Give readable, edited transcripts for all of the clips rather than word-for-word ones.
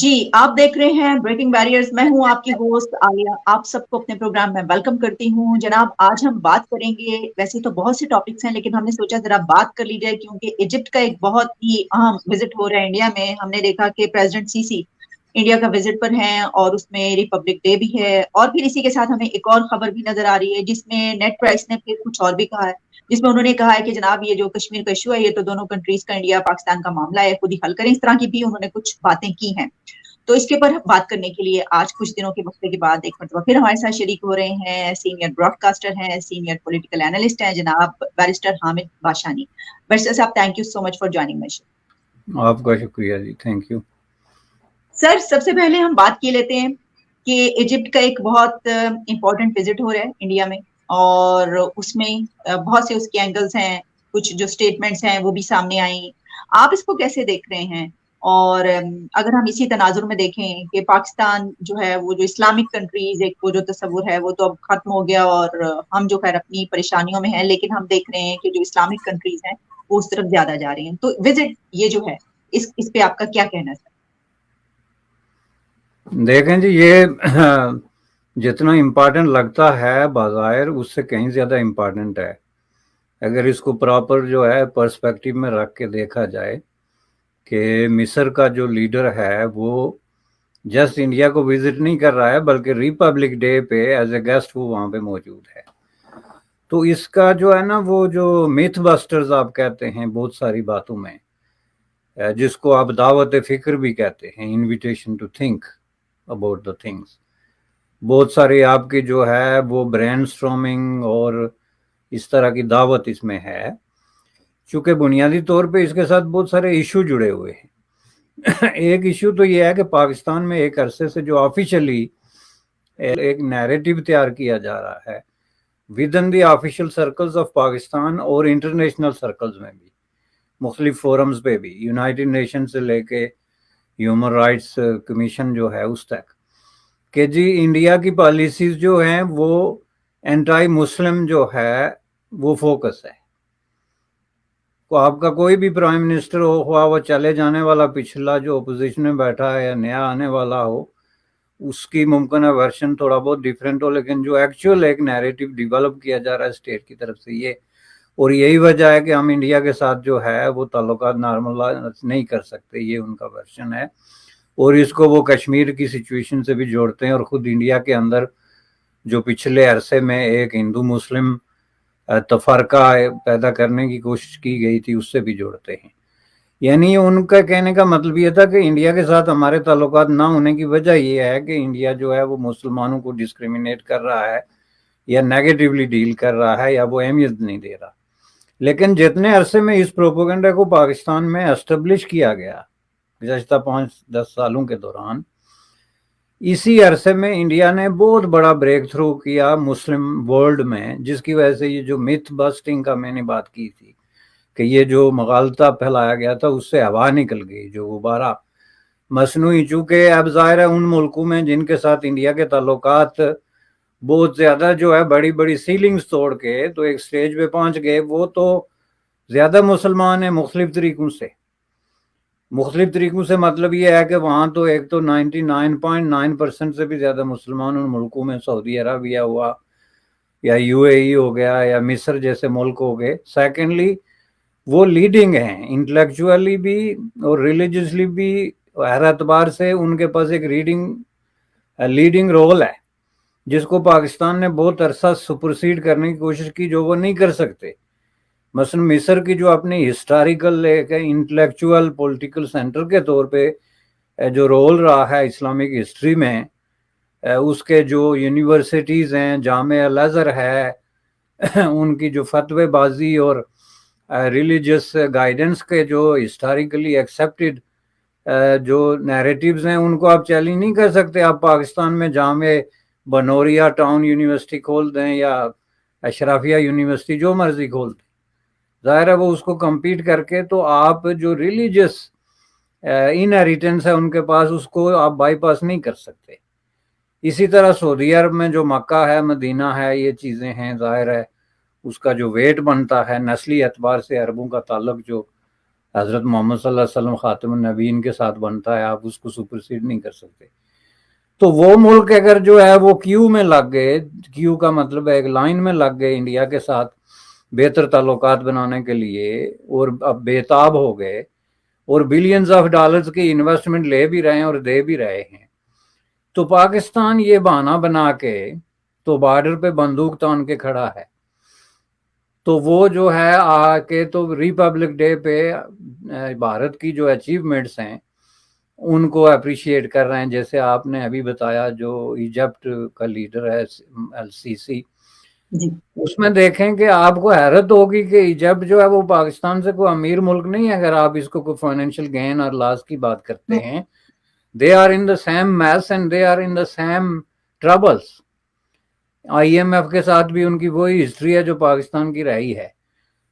جی آپ دیکھ رہے ہیں بریکنگ بیریئرز. میں ہوں آپ کی ہوسٹ عالیہ. آپ سب کو اپنے پروگرام میں ویلکم کرتی ہوں. جناب آج ہم بات کریں گے، ویسے تو بہت سے ٹاپکس ہیں لیکن ہم نے سوچا ذرا بات کر لی جائے کیونکہ ایجپٹ کا ایک بہت ہی اہم وزٹ ہو رہا ہے انڈیا میں. ہم نے دیکھا کہ پریزیڈنٹ سیسی انڈیا کا وزٹ پر ہیں اور اس میں ریپبلک ڈے بھی ہے، اور پھر اسی کے ساتھ ہمیں ایک اور خبر بھی نظر آ رہی ہے جس میں نیٹ پرائس نے پھر کچھ اور بھی کہا ہے، جس میں انہوں نے کہا ہے کہ جناب یہ جو کشمیر کا ایشو ہے یہ تو دونوں کنٹریز کا، انڈیا پاکستان کا معاملہ ہے، خود ہی حل کریں. اس طرح کی بھی انہوں نے کچھ باتیں کی ہیں. تو اس کے اوپر بات کرنے کے لیے آج کچھ دنوں کے وقفے کے بعد ایک مرتبہ پھر ہمارے ساتھ شریک ہو رہے ہیں سینئر براڈ کاسٹر ہیں، سینئر پولیٹیکل اینالسٹ ہیں جناب بیرسٹر حامد باشانی. بیرسٹر صاحب thank you so much for joining my show. آپ کا شکریہ جی، تھینک یو. سر سب سے پہلے ہم بات کی لیتے ہیں کہ ایجپٹ کا ایک بہت امپورٹنٹ وزٹ ہو رہا ہے انڈیا میں، اور اس میں بہت سے اس کے اینگلز ہیں، کچھ جو اسٹیٹمنٹس ہیں وہ بھی سامنے آئیں. آپ اس کو کیسے دیکھ رہے ہیں؟ اور اگر ہم اسی تناظر میں دیکھیں کہ پاکستان جو ہے وہ جو اسلامک کنٹریز ایک وہ جو تصور ہے وہ تو اب ختم ہو گیا، اور ہم جو خیر اپنی پریشانیوں میں ہیں، لیکن ہم دیکھ رہے ہیں کہ جو اسلامک کنٹریز ہیں وہ اس طرف زیادہ جا رہی ہیں. تو وزٹ یہ جو ہے اس پہ آپ کا کیا کہنا ہے سر؟ دیکھیں جی، یہ جتنا امپارٹنٹ لگتا ہے بظاہر اس سے کہیں زیادہ امپارٹنٹ ہے اگر اس کو پراپر جو ہے پرسپیکٹو میں رکھ کے دیکھا جائے کہ مصر کا جو لیڈر ہے وہ جسٹ انڈیا کو وزٹ نہیں کر رہا ہے بلکہ ریپبلک ڈے پہ ایز اے گیسٹ وہ وہاں پہ موجود ہے. تو اس کا جو ہے نا وہ جو میتھ بسٹرز آپ کہتے ہیں بہت ساری باتوں میں، جس کو آپ دعوت فکر بھی کہتے ہیں، invitation to think about the things, بہت ساری آپ کی جو ہے وہ برین اسٹارمنگ اور اس طرح کی دعوت اس میں ہے. چونکہ بنیادی طور پہ اس کے ساتھ بہت سارے ایشو جڑے ہوئے ہیں. ایک ایشو تو یہ ہے کہ پاکستان میں ایک عرصے سے جو آفیشلی ایک نیریٹو تیار کیا جا رہا ہے with in the official circles of Pakistan اور انٹرنیشنل سرکلز میں بھی، مختلف فورمز پہ بھی، یونائٹڈ نیشن سے لے کے ہیومن رائٹس کمیشن جو ہے اس تک، کہ جی انڈیا کی پالیسیز جو ہیں وہ اینٹائی مسلم جو ہے وہ فوکس ہے. تو آپ کا کوئی بھی پرائم منسٹر ہو، خواہ وہ چلے جانے والا پچھلا جو اپوزیشن میں بیٹھا ہے یا نیا آنے والا ہو، اس کی ممکنہ ورشن تھوڑا بہت ڈیفرنٹ ہو، لیکن جو ایکچوئل ایک نیریٹو ڈیولپ کیا جا رہا ہے اسٹیٹ کی طرف سے یہ، اور یہی وجہ ہے کہ ہم انڈیا کے ساتھ جو ہے وہ تعلقات نارملائز نہیں کر سکتے، یہ ان کا ورشن ہے. اور اس کو وہ کشمیر کی سچویشن سے بھی جوڑتے ہیں، اور خود انڈیا کے اندر جو پچھلے عرصے میں ایک ہندو مسلم تفرقہ پیدا کرنے کی کوشش کی گئی تھی اس سے بھی جوڑتے ہیں. یعنی ان کا کہنے کا مطلب یہ تھا کہ انڈیا کے ساتھ ہمارے تعلقات نہ ہونے کی وجہ یہ ہے کہ انڈیا جو ہے وہ مسلمانوں کو ڈسکریمنیٹ کر رہا ہے یا نیگیٹیولی ڈیل کر رہا ہے یا وہ اہمیت نہیں دے رہا. لیکن جتنے عرصے میں اس پروپیگنڈا کو پاکستان میں اسٹیبلش کیا گیا گزشتہ 5-10 سالوں کے دوران، اسی عرصے میں انڈیا نے بہت بڑا بریک تھرو کیا مسلم ورلڈ میں، جس کی وجہ سے یہ جو میتھ بسٹنگ کا میں نے بات کی تھی کہ یہ جو مغالطہ پھیلایا گیا تھا اس سے ہوا نکل گئی، جو غبارہ مصنوعی. چونکہ اب ظاہر ہے ان ملکوں میں جن کے ساتھ انڈیا کے تعلقات بہت زیادہ جو ہے بڑی بڑی سیلنگز توڑ کے تو ایک سٹیج پہ پہنچ گئے، وہ تو زیادہ مسلمان ہیں مختلف طریقوں سے. مختلف طریقوں سے مطلب یہ ہے کہ وہاں تو ایک تو 99.9% سے بھی زیادہ مسلمان ان ملکوں میں، سعودی عربیہ ہوا یا یو اے ای ہو گیا یا مصر جیسے ملک ہو گئے. سیکنڈلی وہ لیڈنگ ہیں انٹلیکچولی بھی اور ریلیجسلی بھی، ہر اعتبار سے ان کے پاس ایک لیڈنگ رول ہے جس کو پاکستان نے بہت عرصہ سپرسیڈ کرنے کی کوشش کی، جو وہ نہیں کر سکتے. مثلا مصر کی جو اپنی ہسٹوریکل ایک انٹلیکچوئل پولیٹیکل سینٹر کے طور پہ جو رول رہا ہے اسلامک ہسٹری میں، اس کے جو یونیورسٹیز ہیں، جامعہ الازہر ہے، ان کی جو فتوی بازی اور ریلیجس گائیڈنس کے جو ہسٹوریکلی ایکسیپٹڈ جو نیریٹیوز ہیں ان کو آپ چیلنج نہیں کر سکتے. آپ پاکستان میں جامعہ بنوریا ٹاؤن یونیورسٹی کھول دیں یا اشرافیہ یونیورسٹی، جو مرضی کھول دیں، ظاہر ہے وہ اس کو کمپیٹ کر کے، تو آپ جو ریلیجس انہیریٹنس ہے ان کے پاس اس کو آپ بائی پاس نہیں کر سکتے. اسی طرح سعودی عرب میں جو مکہ ہے، مدینہ ہے، یہ چیزیں ہیں، ظاہر ہے اس کا جو ویٹ بنتا ہے نسلی اعتبار سے عربوں کا تعلق جو حضرت محمد صلی اللہ علیہ وسلم خاتم النبیین کے ساتھ بنتا ہے، آپ اس کو سپرسیڈ نہیں کر سکتے۔ تو وہ ملک اگر جو ہے وہ کیو میں لگ گئے، کیو کا مطلب ہے ایک لائن میں لگ گئے انڈیا کے ساتھ بہتر تعلقات بنانے کے لیے، اور اب بےتاب ہو گئے اور بلینز آف ڈالرز کی انویسٹمنٹ لے بھی رہے ہیں اور دے بھی رہے ہیں، تو پاکستان یہ بہانہ بنا کے تو بارڈر پہ بندوق تان کے کھڑا ہے۔ تو وہ جو ہے آ کے تو ریپبلک ڈے پہ بھارت کی جو اچیومنٹس ہیں ان کو اپریشیٹ کر رہے ہیں، جیسے آپ نے ابھی بتایا جو ایجپٹ کا لیڈر ہے ایل سی سی، اس میں دیکھیں کہ آپ کو حیرت ہوگی کہ ایجپٹ جو ہے وہ پاکستان سے کوئی امیر ملک نہیں ہے۔ اگر آپ اس کو کوئی فائنینشیل گین اور لاس کی بات کرتے ہیں، they are in the same mess and they are in the same troubles۔ I M F کے ساتھ بھی ان کی وہی ہسٹری ہے جو پاکستان کی رہی ہے۔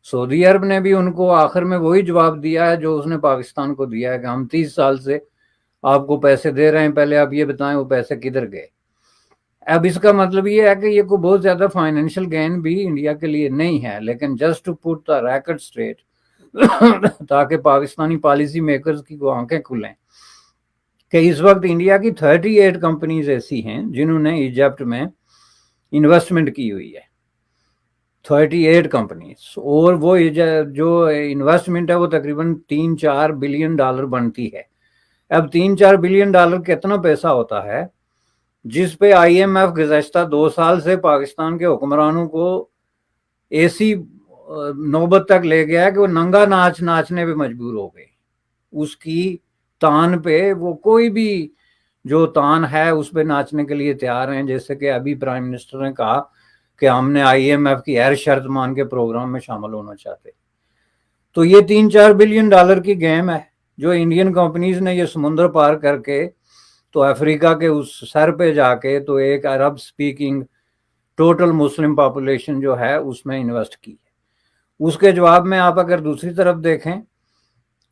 سعودی عرب نے بھی ان کو آخر میں وہی جواب دیا ہے جو اس نے پاکستان کو دیا ہے کہ ہم 30 سال سے آپ کو پیسے دے رہے ہیں، پہلے آپ یہ بتائیں وہ پیسے کدھر گئے۔ اب اس کا مطلب یہ ہے کہ یہ کوئی بہت زیادہ فائنینشیل گین بھی انڈیا کے لیے نہیں ہے، لیکن just to put the record straight تاکہ پاکستانی پالیسی میکرز کی کو آنکھیں کھلیں کہ اس وقت انڈیا کی 38 کمپنیز ایسی ہیں جنہوں نے ایجپٹ میں انویسٹمنٹ کی ہوئی ہے، 38 کمپنیز، اور وہ جو انویسٹمنٹ ہے وہ تقریباً 3-4 بلین ڈالر بنتی ہے۔ اب 3-4 بلین ڈالر کتنا پیسہ ہوتا ہے جس پہ آئی ایم ایف گزشتہ 2 سال سے پاکستان کے حکمرانوں کو ایسی نوبت تک لے گیا کہ وہ ننگا ناچ ناچنے پہ مجبور ہو گئے۔ اس کی تان پہ وہ کوئی بھی جو تان ہے اس پہ ناچنے کے لیے تیار ہیں، جیسے کہ ابھی پرائم منسٹر نے کہا کہ ہم نے آئی ایم ایف کی ہر شرط مان کے پروگرام میں شامل ہونا چاہتے۔ تو یہ 3-4 بلین ڈالر کی گیم ہے جو انڈین کمپنیز نے یہ سمندر پار کر کے تو افریقہ کے اس سر پہ جا کے تو ایک عرب سپیکنگ ٹوٹل مسلم پاپولیشن جو ہے اس میں انویسٹ کی ہے۔ اس کے جواب میں آپ اگر دوسری طرف دیکھیں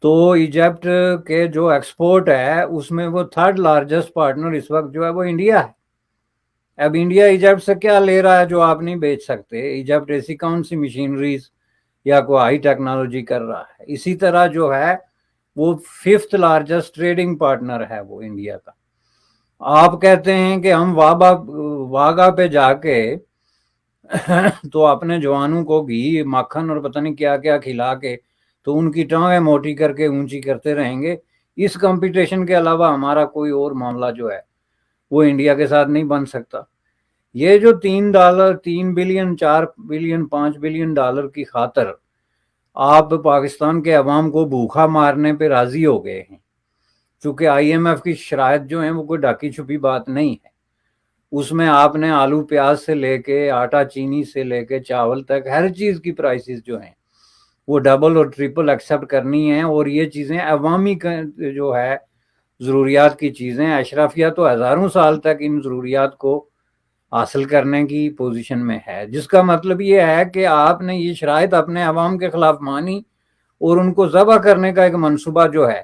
تو ایجپٹ کے جو ایکسپورٹ ہے اس میں وہ 3rd لارجسٹ پارٹنر اس وقت جو ہے وہ انڈیا ہے۔ اب انڈیا ایجپٹ سے کیا لے رہا ہے جو آپ نہیں بیچ سکتے؟ ایجپٹ ایسی کون سی مشینریز یا کوئی ہائی ٹیکنالوجی کر رہا ہے؟ اسی طرح جو ہے وہ 5th لارجسٹ ٹریڈنگ پارٹنر ہے وہ انڈیا کا۔ آپ کہتے ہیں کہ ہم واگا پہ جا کے تو اپنے جوانوں کو گھی مکھن اور پتہ نہیں کیا کیا کھلا کے تو ان کی ٹانگیں موٹی کر کے اونچی کرتے رہیں گے۔ اس کمپٹیشن کے علاوہ ہمارا کوئی اور معاملہ جو ہے وہ انڈیا کے ساتھ نہیں بن سکتا۔ یہ جو 3 بلین 4 بلین 5 بلین ڈالر کی خاطر آپ پاکستان کے عوام کو بھوکا مارنے پہ راضی ہو گئے ہیں، چونکہ آئی ایم ایف کی شرائط جو ہیں وہ کوئی ڈھکی چھپی بات نہیں ہے۔ اس میں آپ نے آلو پیاز سے لے کے آٹا چینی سے لے کے چاول تک ہر چیز کی پرائسز جو ہیں وہ ڈبل اور ٹرپل ایکسیپٹ کرنی ہیں، اور یہ چیزیں عوامی جو ہے ضروریات کی چیزیں، اشرافیہ تو ہزاروں سال تک ان ضروریات کو حاصل کرنے کی پوزیشن میں ہے، جس کا مطلب یہ ہے کہ آپ نے یہ شرائط اپنے عوام کے خلاف مانی اور ان کو ذبح کرنے کا ایک منصوبہ جو ہے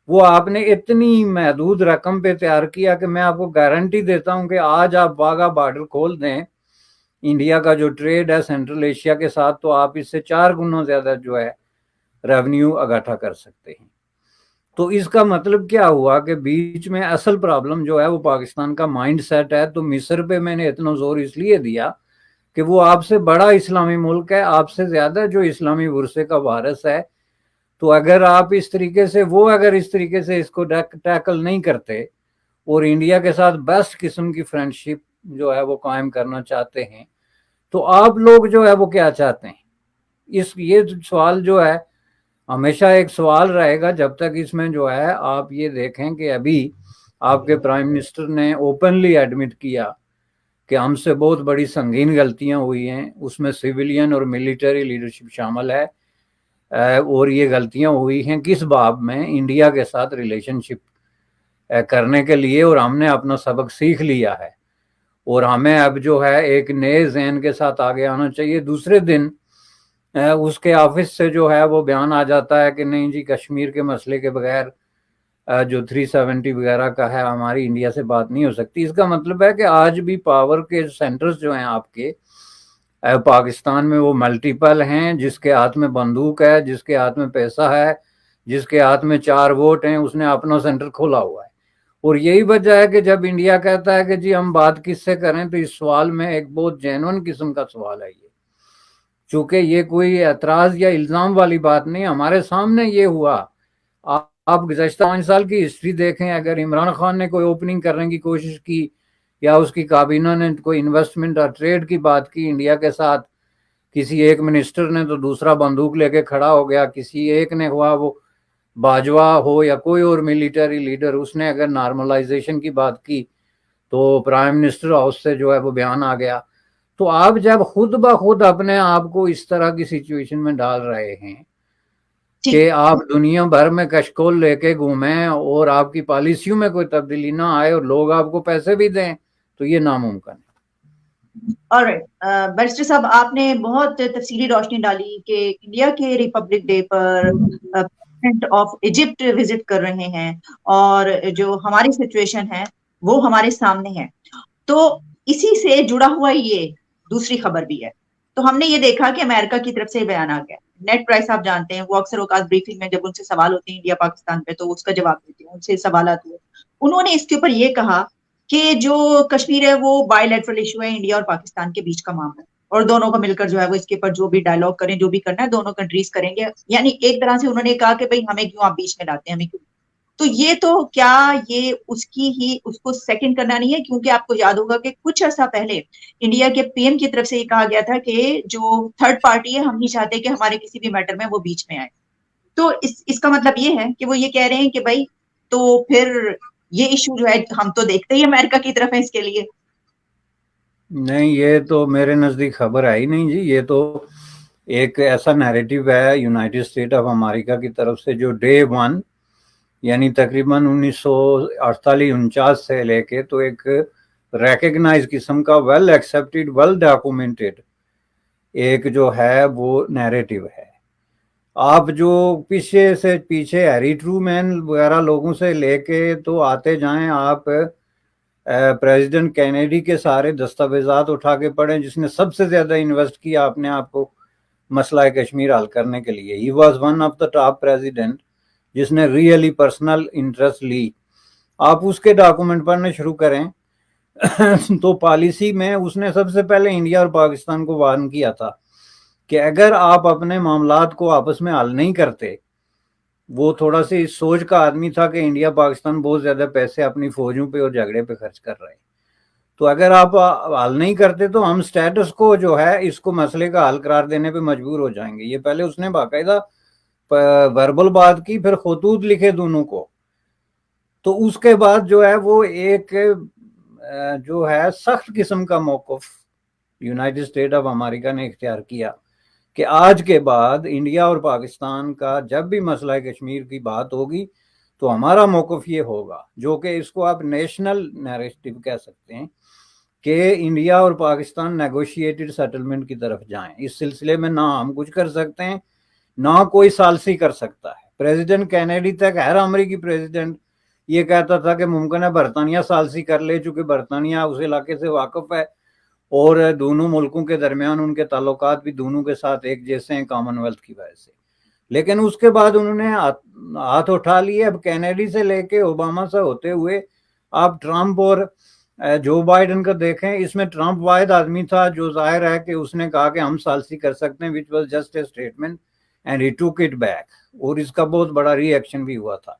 وہ آپ نے اتنی محدود رقم پہ تیار کیا کہ میں آپ کو گارنٹی دیتا ہوں کہ آج آپ واگا بارڈر کھول دیں انڈیا کا جو ٹریڈ ہے سینٹرل ایشیا کے ساتھ، تو آپ اس سے 4 گنا زیادہ جو ہے ریونیو اکٹھا کر سکتے ہیں۔ تو اس کا مطلب کیا ہوا کہ بیچ میں اصل پرابلم جو ہے وہ پاکستان کا مائنڈ سیٹ ہے۔ تو مصر پہ میں نے اتنا زور اس لیے دیا کہ وہ آپ سے بڑا اسلامی ملک ہے، آپ سے زیادہ جو اسلامی ورثے کا وارث ہے، تو اگر آپ اس طریقے سے اس کو ٹیکل نہیں کرتے اور انڈیا کے ساتھ بیسٹ قسم کی فرینڈشپ جو ہے وہ قائم کرنا چاہتے ہیں، تو آپ لوگ جو ہے وہ کیا چاہتے ہیں؟ یہ سوال جو ہے ہمیشہ ایک سوال رہے گا جب تک اس میں جو ہے آپ یہ دیکھیں کہ ابھی آپ کے پرائم منسٹر نے اوپنلی ایڈمٹ کیا کہ ہم سے بہت بڑی سنگین غلطیاں ہوئی ہیں، اس میں سویلین اور ملٹری لیڈرشپ شامل ہے، اور یہ غلطیاں ہوئی ہیں کس باب میں؟ انڈیا کے ساتھ ریلیشن شپ کرنے کے لیے، اور ہم نے اپنا سبق سیکھ لیا ہے اور ہمیں اب جو ہے ایک نئے ذہن کے ساتھ آگے آنا چاہیے۔ دوسرے دن اس کے آفس سے جو ہے وہ بیان آ جاتا ہے کہ نہیں جی کشمیر کے مسئلے کے بغیر جو 370 وغیرہ کا ہے ہماری انڈیا سے بات نہیں ہو سکتی۔ اس کا مطلب ہے کہ آج بھی پاور کے سینٹرز جو ہیں آپ کے پاکستان میں وہ ملٹیپل ہیں، جس کے ہاتھ میں بندوق ہے، جس کے ہاتھ میں پیسہ ہے، جس کے ہاتھ میں 4 ووٹ ہیں اس نے اپنا سینٹر کھولا ہوا ہے. اور یہی وجہ ہے کہ جب انڈیا کہتا ہے کہ جی ہم بات کس سے کریں تو اس سوال میں ایک بہت جینون قسم کا سوال ہے یہ، چونکہ یہ کوئی اعتراض یا الزام والی بات نہیں، ہمارے سامنے یہ ہوا. آپ گزشتہ 5 سال کی ہسٹری دیکھیں، اگر عمران خان نے کوئی اوپننگ کرنے کی کوشش کی یا اس کی کابینہ نے کوئی انویسٹمنٹ اور ٹریڈ کی بات کی انڈیا کے ساتھ، کسی ایک منسٹر نے تو دوسرا بندوق لے کے کھڑا ہو گیا، کسی ایک نے ہوا وہ باجوہ ہو یا کوئی اور ملٹری لیڈر، اس نے اگر نارملائزیشن کی بات کی تو پرائم منسٹر ہاؤس سے جو ہے وہ بیان آ گیا. تو آپ جب خود بخود اپنے آپ کو اس طرح کی سچویشن میں ڈال رہے ہیں کہ آپ دنیا بھر میں کشکول لے کے گھومیں اور آپ کی پالیسیوں میں کوئی تبدیلی نہ آئے اور لوگ آپ کو پیسے بھی دیں، تو یہ ناممکن ہے. بیرسٹر صاحب، آپ نے بہت تفصیلی روشنی ڈالی کہ انڈیا کے republic day per president of Egypt visit کر رہے ہیں اور جو ہماری سچویشن ہے وہ ہمارے سامنے ہے. تو اسی سے جڑا ہوا یہ دوسری خبر بھی ہے. تو ہم نے یہ دیکھا کہ امریکہ کی طرف سے بیان آ گیا. نیٹ پرائس آپ جانتے ہیں، وہ اکثر اوقات بریفنگ میں جب ان سے سوال ہوتے ہیں انڈیا پاکستان پہ تو اس کا جواب دیتے ہیں، ان سے سوالات ہوئے. انہوں نے اس کے اوپر یہ کہا کہ جو کشمیر ہے وہ بائی لیٹرل ایشو ہے، انڈیا اور پاکستان کے بیچ کا معاملہ ہے، اور دونوں کو مل کر جو ہے وہ اس کے اوپر جو بھی ڈائیلاگ کریں، جو بھی کرنا ہے دونوں کنٹریز کریں گے. یعنی ایک طرح سے انہوں نے کہا کہ بھئی ہمیں کیوں آپ بیچ میں لاتے ہیں، ہمیں کیوں. تو یہ تو کیا یہ اس کی ہی اس کو سیکنڈ کرنا نہیں ہے؟ کیونکہ آپ کو یاد ہوگا کہ کچھ عرصہ پہلے انڈیا کے پی ایم کی طرف سے یہ کہا گیا تھا کہ جو تھرڈ پارٹی ہے ہم نہیں چاہتے کہ ہمارے کسی بھی میٹر میں وہ بیچ میں آئے. تو اس کا مطلب یہ ہے کہ وہ یہ کہہ رہے ہیں کہ بھائی تو پھر یہ ایشو جو ہے ہم تو دیکھتے ہی امریکہ کی طرف ہے اس کے لیے. نہیں، یہ تو میرے نزدیک خبر ہے ہی نہیں جی. یہ تو ایک ایسا نیریٹو ہے یونائٹڈ اسٹیٹ آف امریکہ کی طرف سے جو ڈے 1 یعنی تقریباً 1948-49 سے لے کے تو ایک ریکگنائز قسم کا ویل ایکسیپٹیڈ ویل ڈاکومنٹڈ ایک جو ہے وہ نیریٹو ہے. آپ جو پیچھے سے پیچھے ہیری ٹرومین وغیرہ لوگوں سے لے کے تو آتے جائیں، آپ پریزیڈنٹ کینیڈی کے سارے دستاویزات اٹھا کے پڑھیں جس نے سب سے زیادہ انویسٹ کیا اپنے آپ کو مسئلہ کشمیر حل کرنے کے لیے. He was one of the top president جس نے ریئلی پرسنل انٹرسٹ لی. آپ اس کے ڈاکومنٹ پڑھنے شروع کریں تو پالیسی میں اس نے سب سے پہلے انڈیا اور پاکستان کو وارن کیا تھا کہ اگر آپ اپنے معاملات کو آپس میں حل نہیں کرتے، وہ تھوڑا سی سوچ کا آدمی تھا کہ انڈیا پاکستان بہت زیادہ پیسے اپنی فوجوں پہ اور جھگڑے پہ خرچ کر رہے ہیں، تو اگر آپ حل نہیں کرتے تو ہم سٹیٹس کو جو ہے اس کو مسئلے کا حل قرار دینے پہ مجبور ہو جائیں گے. یہ پہلے اس نے باقاعدہ وربل بات کی، پھر خطوط لکھے دونوں کو. تو اس کے بعد جو ہے وہ ایک جو ہے سخت قسم کا موقف یونائٹڈ اسٹیٹ آف امریکہ نے اختیار کیا کہ آج کے بعد انڈیا اور پاکستان کا جب بھی مسئلہ کشمیر کی بات ہوگی تو ہمارا موقف یہ ہوگا، جو کہ اس کو آپ نیشنل نیریٹو کہہ سکتے ہیں کہ انڈیا اور پاکستان نیگوشیٹڈ سیٹلمنٹ کی طرف جائیں. اس سلسلے میں نہ ہم کچھ کر سکتے ہیں نہ کوئی ثالثی کر سکتا ہے. پریزیڈنٹ کینیڈی تک ہر امریکی پریزیڈنٹ یہ کہتا تھا کہ ممکن ہے برطانیہ ثالثی کر لے، چونکہ برطانیہ اس علاقے سے واقف ہے اور دونوں ملکوں کے درمیان ان کے تعلقات بھی دونوں کے ساتھ ایک جیسے ہیں کامن ویلتھ کی وجہ سے. لیکن اس کے بعد انہوں نے ہاتھ اٹھا لیے. اب کینیڈی سے لے کے اوباما سے ہوتے ہوئے آپ ٹرمپ اور جو بائیڈن کا دیکھیں، اس میں ٹرمپ واحد آدمی تھا جو ظاہر ہے کہ اس نے کہا کہ ہم ثالثی کر سکتے ہیں، which was just a statement and he took it back، اور اس کا بہت بڑا ری ایکشن بھی ہوا تھا.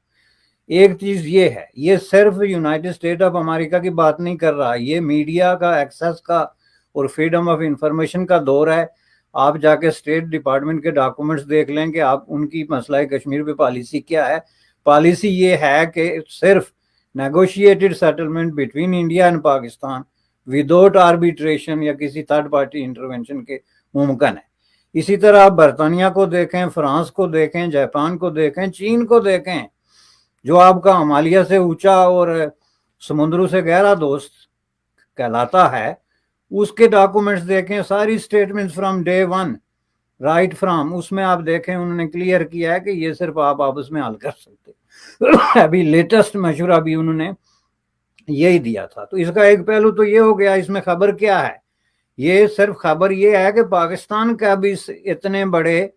ایک چیز یہ ہے، یہ صرف یونائٹڈ اسٹیٹ آف امریکہ کی بات نہیں کر رہا، یہ میڈیا کا ایکسیس کا اور فریڈم آف انفارمیشن کا دور ہے. آپ جا کے اسٹیٹ ڈپارٹمنٹ کے ڈاکومنٹس دیکھ لیں کہ آپ ان کی مسئلہ کشمیر پہ پالیسی کیا ہے. پالیسی یہ ہے کہ صرف negotiated settlement between India and Pakistan without arbitration یا کسی تھرڈ پارٹی انٹروینشن کے ممکن ہے. اسی طرح آپ برطانیہ کو دیکھیں، فرانس کو دیکھیں، جاپان کو دیکھیں، چین کو دیکھیں جو آپ کا ہمالیہ سے اونچا اور سمندروں سے گہرا دوست کہلاتا ہے. اس کے ڈاکومنٹس دیکھیں، ساری statements from day 1 right from, اس میں آپ دیکھیں انہوں نے کلیئر کیا ہے کہ یہ صرف آپ آپس میں حل کر سکتے. ابھی لیٹسٹ مشورہ بھی انہوں نے یہی دیا تھا. تو اس کا ایک پہلو تو یہ ہو گیا. اس میں خبر کیا ہے؟ یہ صرف خبر یہ ہے کہ پاکستان کا بھی اتنے بڑے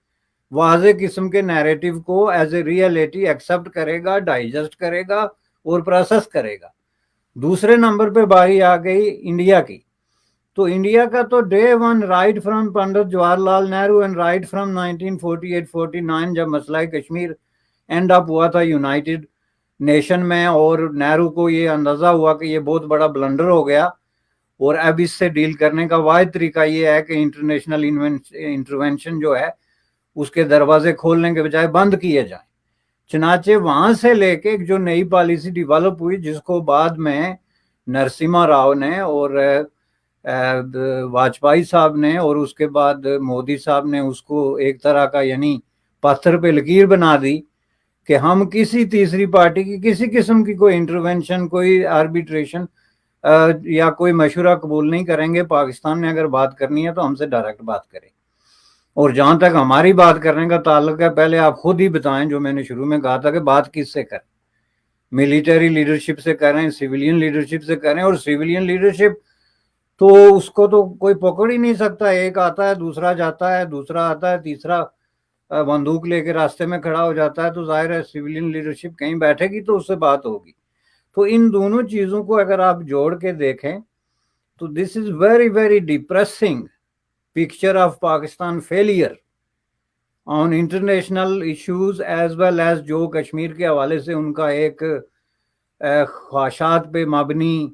واضح قسم کے نیریٹو کو ایز اے ریئلٹی ایکسپٹ کرے گا, ڈائجسٹ کرے گا اور پروسیس کرے گا. دوسرے نمبر پہ باری آ گئی انڈیا کی. تو انڈیا کا تو day one right from Pandit Jawahar Lal Nehru and right from 1948-49 جب مسئلہ کشمیر اینڈ اپ ہوا تھا یونائٹڈ نیشن میں, اور نہرو کو یہ اندازہ ہوا کہ یہ بہت بڑا بلنڈر ہو گیا اور اب اس سے ڈیل کرنے کا واحد طریقہ یہ ہے کہ انٹرنیشنل انٹرونشن جو ہے اس کے دروازے کھولنے کے بجائے بند کیے جائیں. چنانچہ وہاں سے لے کے جو نئی پالیسی ڈیولپ ہوئی, جس کو بعد میں نرسمہا راؤ نے اور واجپئی صاحب نے اور اس کے بعد مودی صاحب نے اس کو ایک طرح کا یعنی پتھر پہ لکیر بنا دی کہ ہم کسی تیسری پارٹی کی کسی قسم کی کوئی انٹرونشن, کوئی آربیٹریشن یا کوئی مشورہ قبول نہیں کریں گے. پاکستان نے اگر بات کرنی ہے تو ہم سے ڈائریکٹ بات کرے. اور جہاں تک ہماری بات کرنے کا تعلق ہے, پہلے آپ خود ہی بتائیں, جو میں نے شروع میں کہا تھا کہ بات کس سے کریں. ملٹری لیڈرشپ سے کریں, سویلین لیڈرشپ سے کریں, اور سویلین لیڈرشپ تو اس کو تو کوئی پکڑ ہی نہیں سکتا. ایک آتا ہے, دوسرا جاتا ہے, دوسرا آتا ہے, تیسرا بندوق لے کے راستے میں کھڑا ہو جاتا ہے. تو ظاہر ہے سویلین لیڈرشپ کہیں بیٹھے گی تو اس سے بات ہوگی. تو ان دونوں چیزوں کو اگر آپ جوڑ کے دیکھیں تو this is very very depressing picture of Pakistan failure on international issues as well as جو کشمیر کے حوالے سے ان کا ایک خواہشات پہ مبنی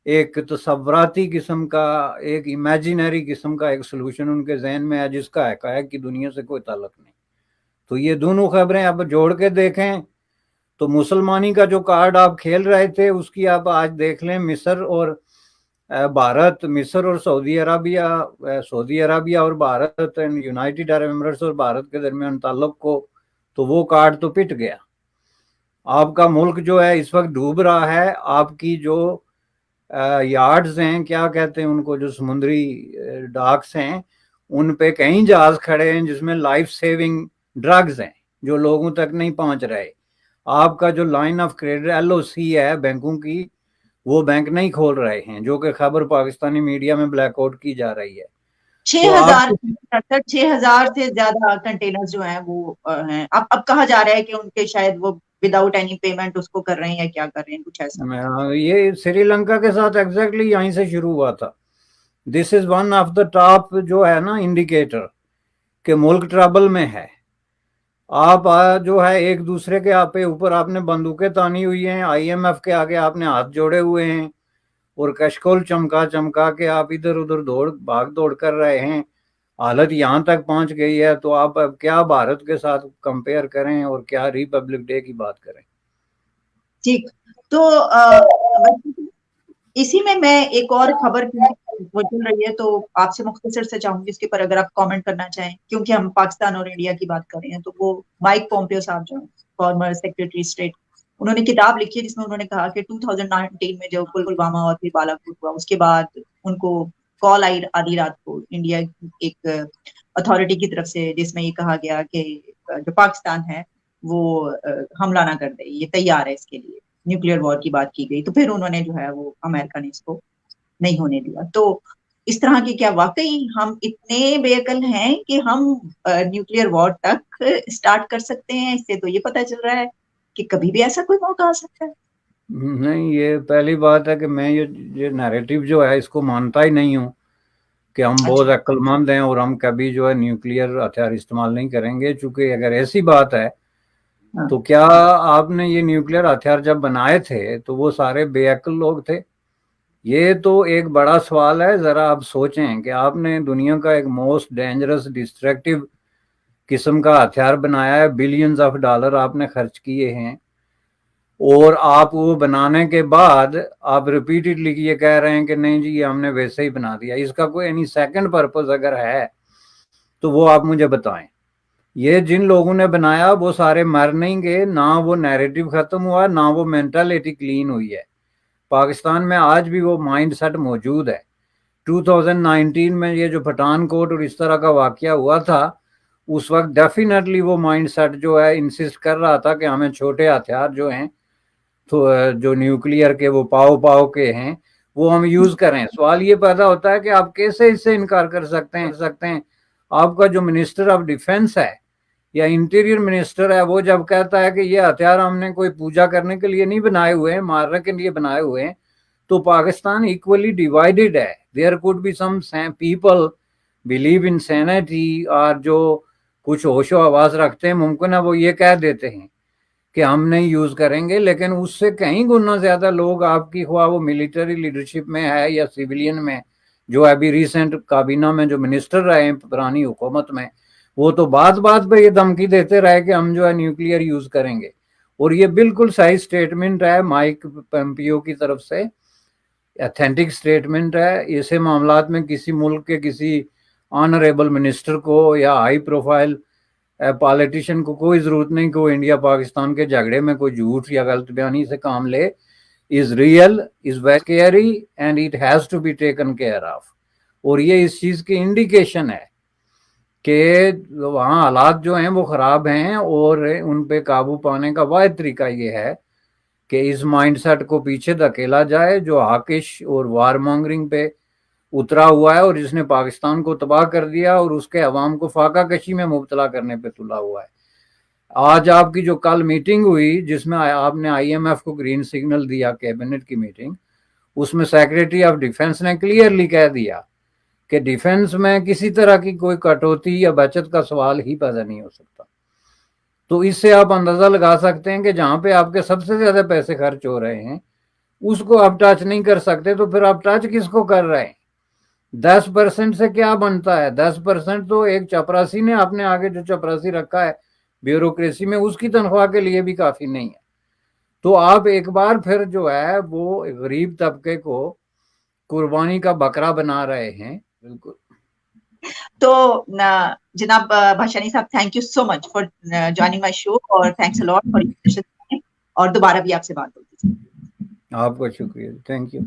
ایک تصوراتی قسم کا, ایک امیجنری قسم کا ایک سلوشن ان کے ذہن میں ہے, جس کا حقائق کی دنیا سے کوئی تعلق نہیں. تو یہ دونوں خبریں آپ جوڑ کے دیکھیں تو مسلمانی کا جو کارڈ آپ کھیل رہے تھے اس کی آپ آج دیکھ لیں. مصر اور بھارت, مصر اور سعودی عربیہ اور بھارت, یونائٹڈ عرب امریٹس اور بھارت کے درمیان تعلق کو, تو وہ کارڈ تو پٹ گیا. آپ کا ملک جو ہے اس وقت ڈوب رہا ہے. آپ کی جو یارڈز ہیں, کیا کہتے ہیں ان کو, جو سمندری ڈاکس ہیں, ان پہ کئی جہاز کھڑے ہیں جس میں لائف سیونگ ڈرگز ہیں جو لوگوں تک نہیں پہنچ رہے. آپ کا جو لائن آف کریڈٹ LOC ہے بینکوں کی, وہ بینک نہیں کھول رہے ہیں, جو کہ خبر پاکستانی میڈیا میں بلیک آؤٹ کی جا رہی ہے. 6,000 سے زیادہ کنٹینر جو ہیں وہ ہیں. اب کہا جا رہا ہے کہ ان کے شاید وہ وداؤٹ اینی پیمنٹ اس کو کر رہے ہیں یا کیا کر رہے ہیں, کچھ ایسا. یہ سری لنکا کے ساتھ ایگزیکٹلی یہیں سے شروع ہوا تھا. This is one of the top جو ہے نا انڈیکیٹر کہ ملک ٹربل میں ہے. آپ جو ہے ایک دوسرے کے آپ اوپر آپ نے بندوقیں تانی ہوئی ہیں, IMF کے آگے آپ نے ہاتھ جوڑے ہوئے ہیں, اور کشکول چمکا کے آپ ادھر ادھر بھاگ دوڑ کر رہے ہیں. حالت یہاں تک پہنچ گئی ہے تو آپ اب کیا بھارت کے ساتھ کمپیئر کریں اور کیا ریپبلک ڈے کی بات کریں. ٹھیک, تو اسی میں ایک اور خبر وہ چل رہی ہے تو آپ سے مختصر سے چاہوں گی اس کے پر اگر آپ کامنٹ کرنا چاہیں, کیونکہ ہم پاکستان اور انڈیا کی بات کر رہے ہیں. تو وہ مائک پومپیو صاحب جو فارمر سیکرٹری اسٹیٹ, انہوں نے کتاب لکھی ہے جس میں انہوں نے کہا کہ 2019 میں جو پلوامہ اور پھر بالا کوٹ ہوا, اس کے بعد ان کو کال آئی آدھی رات کو انڈیا ایک اتھارٹی کی طرف سے, جس میں یہ کہا گیا کہ جو پاکستان ہے وہ حملہ نہ کر دے, یہ تیار ہے اس کے لیے. نیوکلیئر وار کی بات کی گئی تو پھر انہوں نے جو ہے وہ امریکہ نے اس کو نہیں ہونے دیا. تو اس طرح کی کیا واقعی ہم اتنے بے عقل ہیں کہ ہم نیوکلیئر وار تک اسٹارٹ کر سکتے ہیں؟ اس سے تو یہ پتہ چل رہا ہے کہ کبھی بھی ایسا کوئی موقع آ سکتا ہے. نہیں, یہ پہلی بات ہے کہ میں یہ نیریٹو جو ہے اس کو مانتا ہی نہیں ہوں کہ ہم بہت عقل مند ہیں اور ہم کبھی جو ہے نیوکلیئر ہتھیار استعمال نہیں کریں گے. چونکہ اگر ایسی بات ہے تو کیا آپ نے یہ نیوکلیئر ہتھیار جب بنائے تھے تو وہ سارے بے عقل لوگ تھے؟ یہ تو ایک بڑا سوال ہے. ذرا آپ سوچیں کہ آپ نے دنیا کا ایک موسٹ ڈینجرس ڈسٹرکٹیو قسم کا ہتھیار بنایا ہے, بلینز آف ڈالر آپ نے خرچ کیے ہیں, اور آپ وہ بنانے کے بعد آپ ریپیٹڈلی یہ کہہ رہے ہیں کہ نہیں جی یہ ہم نے ویسے ہی بنا دیا. اس کا کوئی اینی سیکنڈ پرپز اگر ہے تو وہ آپ مجھے بتائیں. یہ جن لوگوں نے بنایا وہ سارے مر نہیں گئے, نہ وہ نیریٹو ختم ہوا, نہ وہ مینٹلٹی کلین ہوئی ہے. پاکستان میں آج بھی وہ مائنڈ سیٹ موجود ہے. 2019 میں یہ جو پٹھان کوٹ اور اس طرح کا واقعہ ہوا تھا, اس وقت ڈیفینیٹلی وہ مائنڈ سیٹ جو ہے انسسٹ کر رہا تھا کہ ہمیں چھوٹے ہتھیار جو ہیں تو جو نیوکلیئر کے وہ پاؤ کے ہیں وہ ہم یوز کریں. سوال یہ پیدا ہوتا ہے کہ آپ کیسے اس سے انکار کر سکتے ہیں. آپ کا جو منسٹر آف ڈیفینس ہے یا انٹیریئر منسٹر ہے وہ جب کہتا ہے کہ یہ ہتھیار ہم نے کوئی پوجا کرنے کے لیے نہیں بنائے ہوئے ہیں، مارنے کے لیے بنائے ہوئے ہیں، تو پاکستان ایکولی ڈیوائیڈڈ ہے. There could be some people believe in sanity, اور جو کچھ ہوش و حواس رکھتے ہیں ممکن ہے وہ یہ کہہ دیتے ہیں کہ ہم نہیں یوز کریں گے، لیکن اس سے کہیں گنا زیادہ لوگ آپ کی خواہ وہ ملٹری لیڈرشپ میں ہے یا سیولین میں، جو ابھی ریسنٹ کابینہ میں جو منسٹر رہے ہیں پرانی حکومت میں، وہ تو بات بات پہ یہ دھمکی دیتے رہے کہ ہم جو ہے نیوکلیئر یوز کریں گے. اور یہ بالکل صحیح سٹیٹمنٹ ہے مائک پومپیو کی طرف سے، ایتھینٹک سٹیٹمنٹ ہے. ایسے معاملات میں کسی ملک کے کسی آنریبل منسٹر کو یا ہائی پروفائل پالیٹیشین کو کوئی ضرورت نہیں کہ وہ انڈیا پاکستان کے جھگڑے میں کوئی جھوٹ یا غلط بیانی سے کام لے. Is real, is very scary and it has to be taken care of. اور یہ اس چیز کی انڈیکیشن ہے کہ وہاں حالات جو ہیں وہ خراب ہیں، اور ان پہ قابو پانے کا واحد طریقہ یہ ہے کہ اس مائنڈ سیٹ کو پیچھے دھکیلا جائے جو حاکش اور وار مانگرنگ پہ اترا ہوا ہے اور جس نے پاکستان کو تباہ کر دیا اور اس کے عوام کو فاقہ کشی میں مبتلا کرنے پہ تلا ہوا ہے. آج آپ کی جو کل میٹنگ ہوئی جس میں آپ نے آئی ایم ایف کو گرین سگنل دیا، کیبنٹ کی میٹنگ، اس میں سیکریٹری آف ڈیفنس نے کلیئرلی کہہ دیا کہ ڈیفنس میں کسی طرح کی کوئی کٹوتی یا بچت کا سوال ہی پیدا نہیں ہو سکتا. تو اس سے آپ اندازہ لگا سکتے ہیں کہ جہاں پہ آپ کے سب سے زیادہ پیسے خرچ ہو رہے ہیں اس کو آپ ٹچ نہیں کر سکتے، تو پھر آپ ٹچ کس کو کر رہے ہیں؟ 10% سے کیا بنتا ہے؟ 10% تو ایک چپراسی نے اپنے آگے جو چپراسی رکھا ہے بیوروکریسی میں، اس کی تنخواہ کے لیے بھی کافی نہیں ہے. تو آپ ایک بار پھر جو ہے وہ غریب طبقے کو قربانی کا بکرا بنا رہے ہیں. بالکل. تو جناب بھاشانی صاحب، thank you so much for joining my show, اور تھینکس الاٹ فار، اور دوبارہ بھی آپ سے بات ہوگی. آپ کا شکریہ، تھینک یو.